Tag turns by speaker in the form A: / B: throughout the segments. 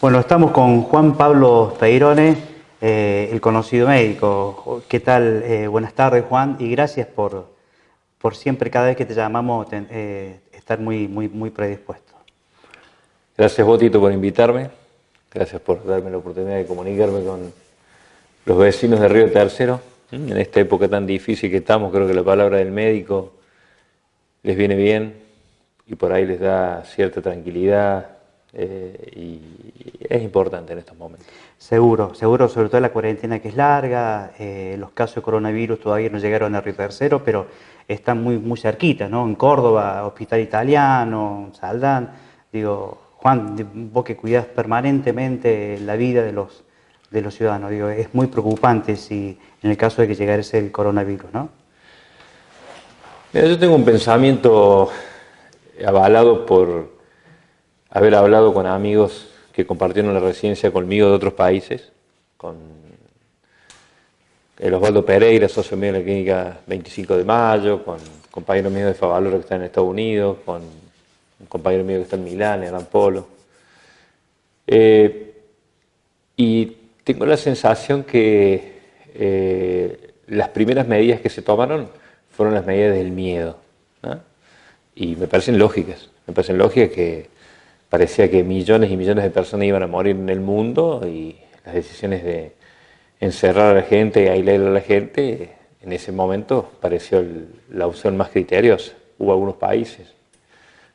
A: Bueno, estamos con Juan Pablo Feirone, el conocido médico. ¿Qué tal? Buenas tardes, Juan, y gracias por siempre, cada vez que te llamamos, estar muy predispuesto.
B: Gracias, Botito, por invitarme. Gracias por darme la oportunidad de comunicarme con los vecinos de Río Tercero. En esta época tan difícil que estamos, creo que la palabra del médico les viene bien y por ahí les da cierta tranquilidad y es importante en estos momentos.
A: Seguro, sobre todo la cuarentena que es larga, los casos de coronavirus todavía no llegaron a Río Tercero, pero están muy cerquita, ¿no? En Córdoba, Hospital Italiano, Saldán. Digo, Juan, vos que cuidás permanentemente la vida de los ciudadanos, digo, es muy preocupante si en el caso de que llegase el coronavirus, ¿no?
B: Mira, yo tengo un pensamiento avalado por haber hablado con amigos que compartieron la residencia conmigo de otros países, con el Osvaldo Pereira, socio mío de la clínica 25 de Mayo, con compañeros míos de Favaloro que están en Estados Unidos, con un compañero mío que está en Milán, en Gran Polo. Y tengo la sensación que las primeras medidas que se tomaron fueron las medidas del miedo, ¿no? Y me parecen lógicas que parecía que millones y millones de personas iban a morir en el mundo y las decisiones de encerrar a la gente y aislar a la gente, en ese momento pareció la opción más criteriosa. Hubo algunos países,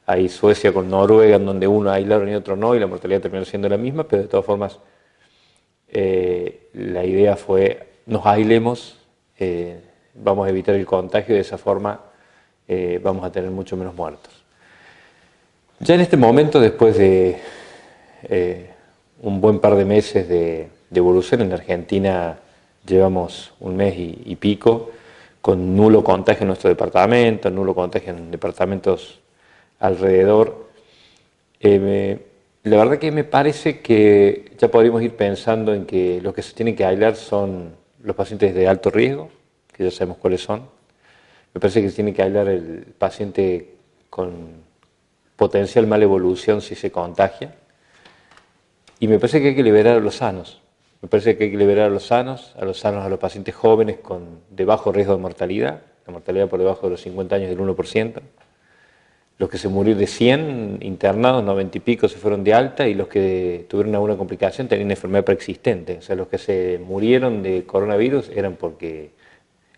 B: hay Suecia con Noruega, en donde uno aislaron y otro no, y la mortalidad terminó siendo la misma, pero de todas formas la idea fue, nos aislemos, vamos a evitar el contagio y de esa forma vamos a tener mucho menos muertos. Ya en este momento, después de un buen par de meses de evolución, en Argentina llevamos un mes y pico con nulo contagio en nuestro departamento, nulo contagio en departamentos alrededor. La verdad que me parece que ya podríamos ir pensando en que los que se tienen que aislar son los pacientes de alto riesgo, que ya sabemos cuáles son. Me parece que se tiene que aislar el paciente con potencial mala evolución si se contagia. Y me parece que hay que liberar a los sanos. Me parece que hay que liberar a los sanos, a los pacientes jóvenes de bajo riesgo de mortalidad, la mortalidad por debajo de los 50 años del 1%. Los que se murieron de 100 internados, 90 y pico se fueron de alta, y los que tuvieron alguna complicación tenían enfermedad preexistente. O sea, los que se murieron de coronavirus eran porque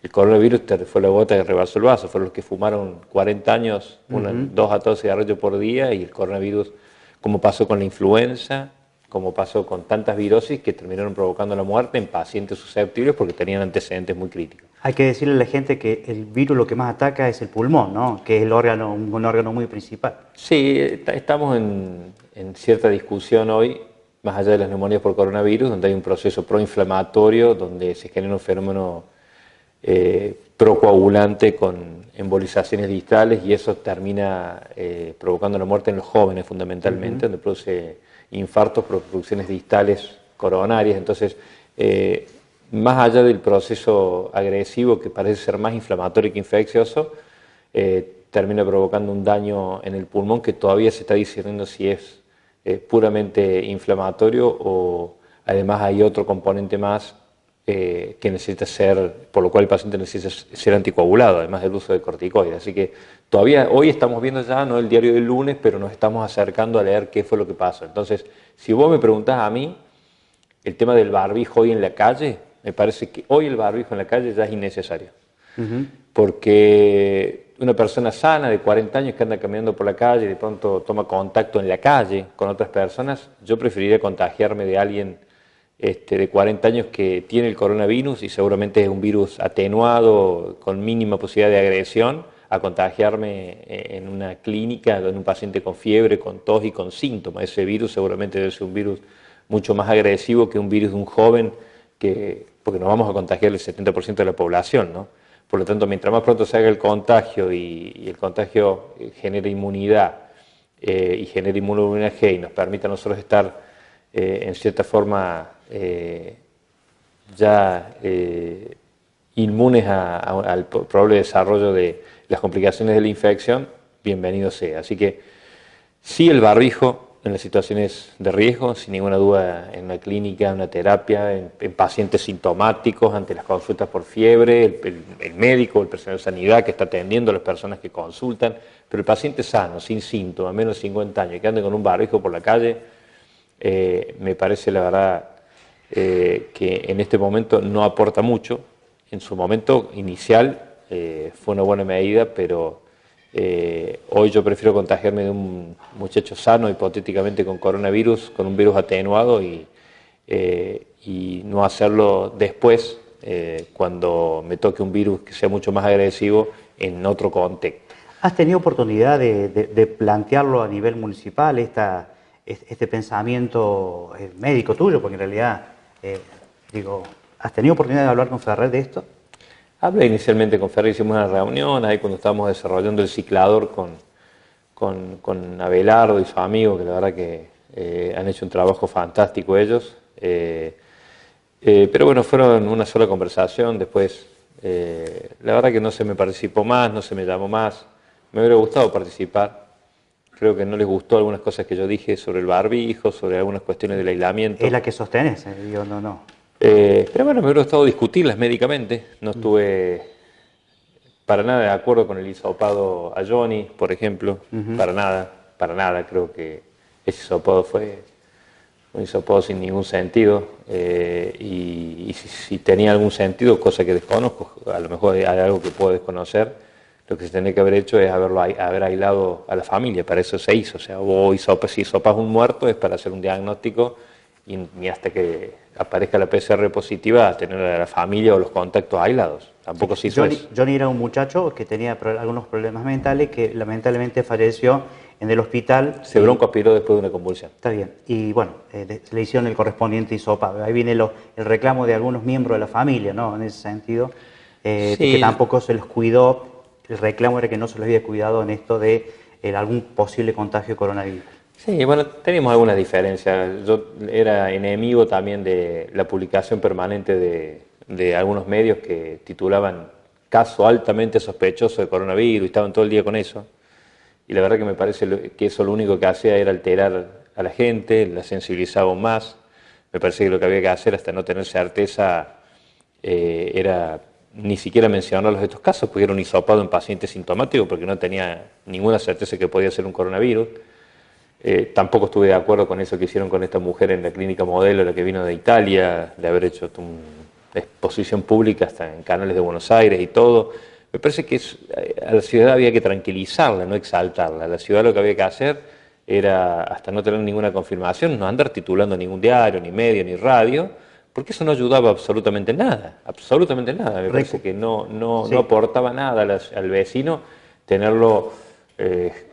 B: el coronavirus fue la gota que rebasó el vaso, fueron los que fumaron 40 años, 2 a 2 cigarrillos por día, y el coronavirus, como pasó con la influenza, como pasó con tantas virosis que terminaron provocando la muerte en pacientes susceptibles porque tenían antecedentes muy críticos.
A: Hay que decirle a la gente que el virus lo que más ataca es el pulmón, ¿no? Que es un órgano muy principal.
B: Sí, estamos en cierta discusión hoy, más allá de las neumonías por coronavirus, donde hay un proceso proinflamatorio, donde se genera un fenómeno procoagulante con embolizaciones distales, y eso termina provocando la muerte en los jóvenes fundamentalmente, donde produce infartos, producciones distales coronarias. Entonces, más allá del proceso agresivo, que parece ser más inflamatorio que infeccioso, termina provocando un daño en el pulmón que todavía se está discerniendo si es puramente inflamatorio o además hay otro componente más que necesita ser, por lo cual el paciente necesita ser anticoagulado, además del uso de corticoides. Así que todavía hoy estamos viendo ya, no el diario del lunes, pero nos estamos acercando a leer qué fue lo que pasó. Entonces, si vos me preguntás a mí, el tema del barbijo hoy en la calle, me parece que hoy el barbijo en la calle ya es innecesario. Porque una persona sana de 40 años que anda caminando por la calle y de pronto toma contacto en la calle con otras personas, yo preferiría contagiarme de alguien de 40 años que tiene el coronavirus y seguramente es un virus atenuado con mínima posibilidad de agresión, a contagiarme en una clínica, en un paciente con fiebre, con tos y con síntomas. Ese virus seguramente debe ser un virus mucho más agresivo que un virus de un joven, porque nos vamos a contagiar el 70% de la población, ¿no? Por lo tanto, mientras más pronto se haga el contagio y el contagio genere inmunidad y genere inmunoglobulina G y nos permita a nosotros estar en cierta forma inmunes al probable desarrollo de las complicaciones de la infección, bienvenido sea. Así que sí, el barbijo en las situaciones de riesgo, sin ninguna duda en una clínica, en una terapia, en pacientes sintomáticos, ante las consultas por fiebre, el médico, el personal de sanidad que está atendiendo a las personas que consultan, pero el paciente sano, sin síntomas, menos de 50 años, que ande con un barbijo por la calle, me parece la verdad que en este momento no aporta mucho. En su momento inicial fue una buena medida, pero hoy yo prefiero contagiarme de un muchacho sano, hipotéticamente con coronavirus, con un virus atenuado y no hacerlo después cuando me toque un virus que sea mucho más agresivo en otro contexto.
A: ¿Has tenido oportunidad de plantearlo a nivel municipal, este pensamiento médico tuyo? Porque en realidad, ¿has tenido oportunidad de hablar con Ferrer de esto?
B: Hablé inicialmente con Ferrer, hicimos una reunión ahí cuando estábamos desarrollando el ciclador con Abelardo y su amigo, que la verdad que han hecho un trabajo fantástico ellos. Pero bueno, fueron una sola conversación, después la verdad que no se me participó más, no se me llamó más. Me hubiera gustado participar. Creo que no les gustó algunas cosas que yo dije sobre el barbijo, sobre algunas cuestiones del aislamiento.
A: Es la que sostenés, yo no.
B: Pero bueno, me hubiera gustado discutirlas médicamente. No estuve para nada de acuerdo con el hisopado a Johnny, por ejemplo. Para nada. Creo que ese hisopado fue un hisopado sin ningún sentido. Y si tenía algún sentido, cosa que desconozco, a lo mejor hay algo que puedo desconocer, lo que se tendría que haber hecho es haber aislado a la familia. Para eso se hizo. O sea, si hisopas un muerto es para hacer un diagnóstico y hasta que aparezca la PCR positiva, a tener a la familia o los contactos aislados. Tampoco se hizo eso.
A: Johnny era un muchacho que tenía algunos problemas mentales, que lamentablemente falleció en el hospital.
B: Se broncoaspiró después de una convulsión.
A: Está bien. Y bueno, le hicieron el correspondiente hisopado. Ahí viene el reclamo de algunos miembros de la familia, ¿no? En ese sentido,
B: Sí.
A: que tampoco se los cuidó. El reclamo era que no se los había cuidado en esto de algún posible contagio de coronavirus.
B: Sí, bueno, teníamos algunas diferencias. Yo era enemigo también de la publicación permanente de algunos medios que titulaban caso altamente sospechoso de coronavirus y estaban todo el día con eso. Y la verdad que me parece que eso lo único que hacía era alterar a la gente, la sensibilizaba aún más. Me parece que lo que había que hacer hasta no tener certeza era ni siquiera mencionarlos estos casos, porque era un hisopado en pacientes sintomáticos, porque no tenía ninguna certeza que podía ser un coronavirus. Tampoco estuve de acuerdo con eso que hicieron con esta mujer en la clínica modelo, la que vino de Italia, de haber hecho una exposición pública hasta en canales de Buenos Aires y todo. Me parece que a la ciudad había que tranquilizarla, no exaltarla. A la ciudad lo que había que hacer era, hasta no tener ninguna confirmación, no andar titulando ningún diario, ni medio, ni radio, porque eso no ayudaba absolutamente nada. Absolutamente nada. Me parece que no aportaba nada al vecino tenerlo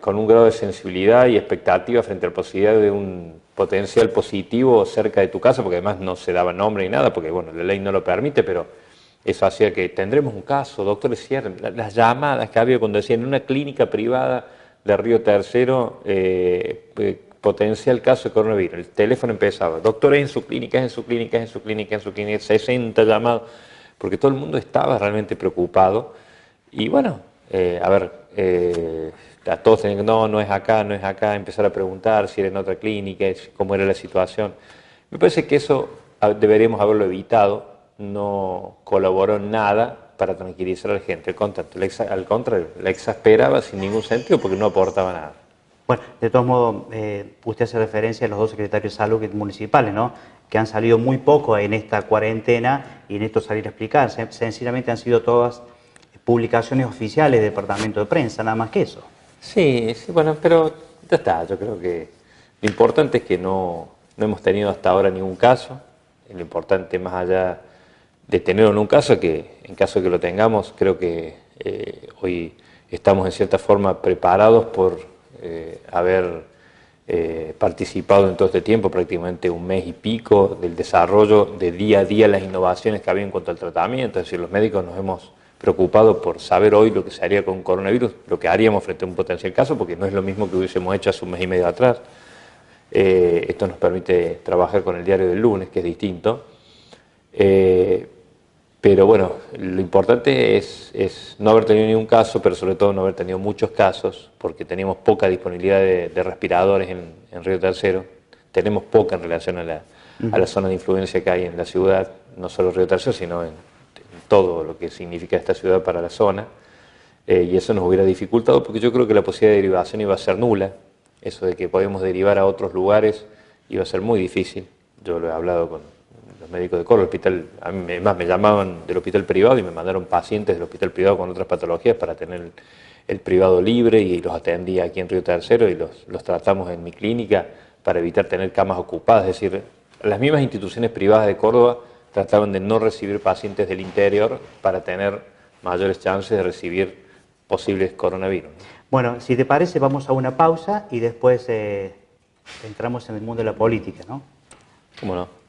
B: con un grado de sensibilidad y expectativa frente a la posibilidad de un potencial positivo cerca de tu casa, porque además no se daba nombre ni nada, porque bueno, la ley no lo permite, pero eso hacía que tendremos un caso, doctores cierren. Las llamadas que había cuando decían en una clínica privada de Río Tercero, potencial caso de coronavirus. El teléfono empezaba, doctor, en su clínica, en su clínica, en su clínica, en su clínica, 60 llamados, porque todo el mundo estaba realmente preocupado. Y bueno, a todos tenían que, no es acá, empezar a preguntar si era en otra clínica, cómo era la situación. Me parece que eso deberíamos haberlo evitado, no colaboró en nada para tranquilizar a la gente, al contrario, la exasperaba sin ningún sentido porque no aportaba nada.
A: Bueno, de todos modos, usted hace referencia a los dos secretarios de salud municipales, ¿no?, que han salido muy poco en esta cuarentena y en esto salir a explicar. Sencillamente han sido todas publicaciones oficiales del departamento de prensa, nada más que eso.
B: Sí, bueno, pero ya está. Yo creo que lo importante es que no hemos tenido hasta ahora ningún caso. Lo importante, más allá de tener o no un caso, que en caso de que lo tengamos, creo que hoy estamos en cierta forma preparados por haber participado en todo este tiempo, prácticamente un mes y pico, del desarrollo de día a día, las innovaciones que había en cuanto al tratamiento. Es decir, los médicos nos hemos preocupado por saber hoy lo que se haría con coronavirus, lo que haríamos frente a un potencial caso, porque no es lo mismo que hubiésemos hecho hace un mes y medio atrás. Esto nos permite trabajar con el diario del lunes, que es distinto. Pero Pero bueno, lo importante es no haber tenido ningún caso, pero sobre todo no haber tenido muchos casos, porque teníamos poca disponibilidad de respiradores en Río Tercero, tenemos poca en relación a la zona de influencia que hay en la ciudad, no solo Río Tercero, sino en todo lo que significa esta ciudad para la zona, y eso nos hubiera dificultado, porque yo creo que la posibilidad de derivación iba a ser nula, eso de que podemos derivar a otros lugares iba a ser muy difícil. Yo lo he hablado con los médicos de Córdoba, el hospital, a mí me llamaban del hospital privado y me mandaron pacientes del hospital privado con otras patologías para tener el privado libre, y los atendí aquí en Río Tercero y los tratamos en mi clínica para evitar tener camas ocupadas. Es decir, las mismas instituciones privadas de Córdoba trataban de no recibir pacientes del interior para tener mayores chances de recibir posibles coronavirus.
A: Bueno, si te parece, vamos a una pausa y después entramos en el mundo de la política, ¿no?
B: ¿Cómo no?